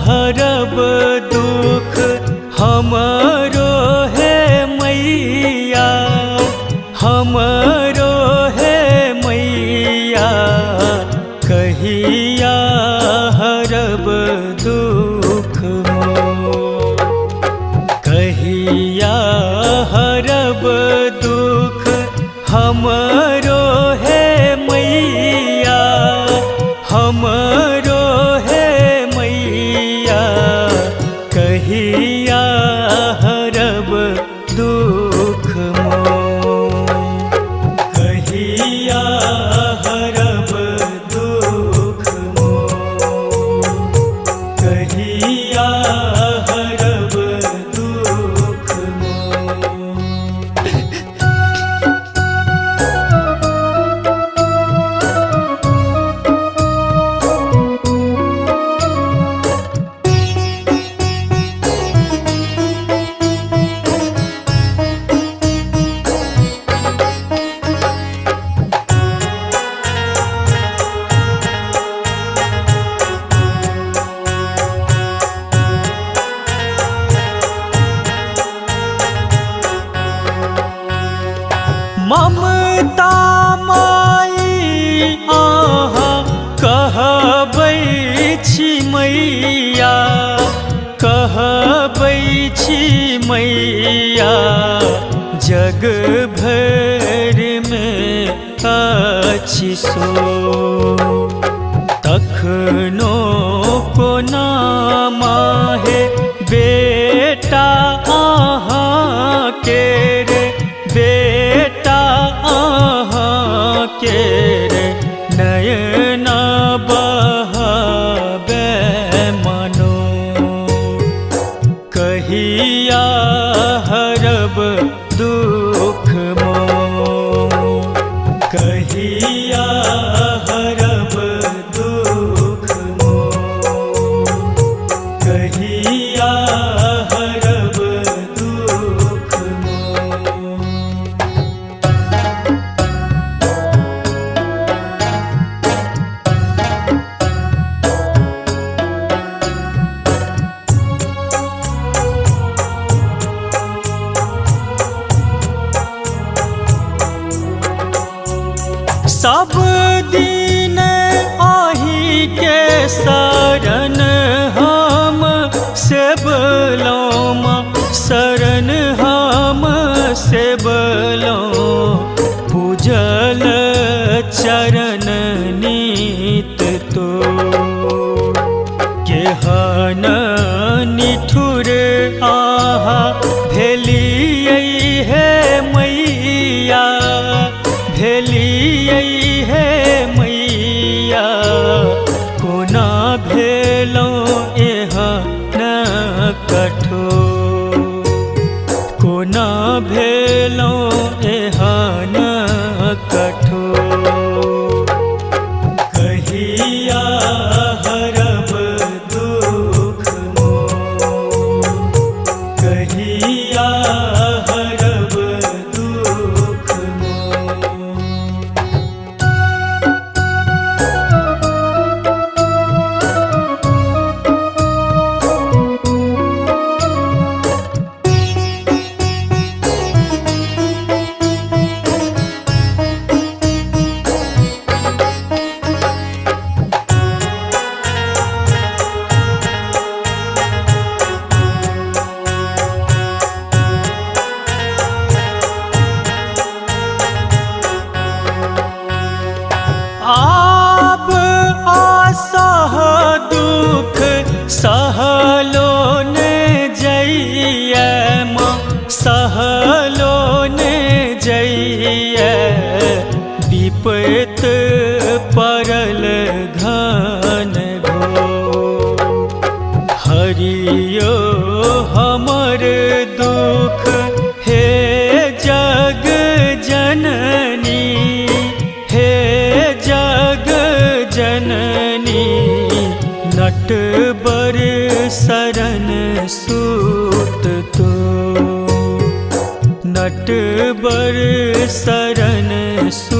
हरब दुख हमरो है मैया, हमरो है मैया, कहिया हरब दुख मोर, कहिया हरब दुख हमरो है मैया, हमरो है मैया, कहिया हरब दुख मोर, कहिया हरब दुख मोर, कहिया हरब दुख मोर। ममता माई आहा कहबै छी मैया, कहबै छी मैया, जग भर में अछि सो, तखनो कोना माहे बेटा अहाँ के रे, बेटा अहाँ के रे, नयना बहावे मनो, कहिया हरब दुख मोर, कहिया हरब दुख मोर, कहिया हरब दुख मोर। सब दिन आही के शरण हम सेवलौं, शरण हम सेवलौं, पूजल चरण नीत तो, केहन निठुर आहा भेलियै हे मैया, भेलियै हे मैया, कोना भेलौं एहन कठोर, कोना भेलौं एहन कठोर, कहिया हरब दुख मोर, कहिया हरब दुख मोर। आब असह दुख सहलो ने जइयै माँ, सहलो ने जइयै, विपत पड़ल घन घोर, हरियो हमर दुख हे जग जननी, हे जग जननी, नटवर शरण सूत तो, नटवर शरण सूत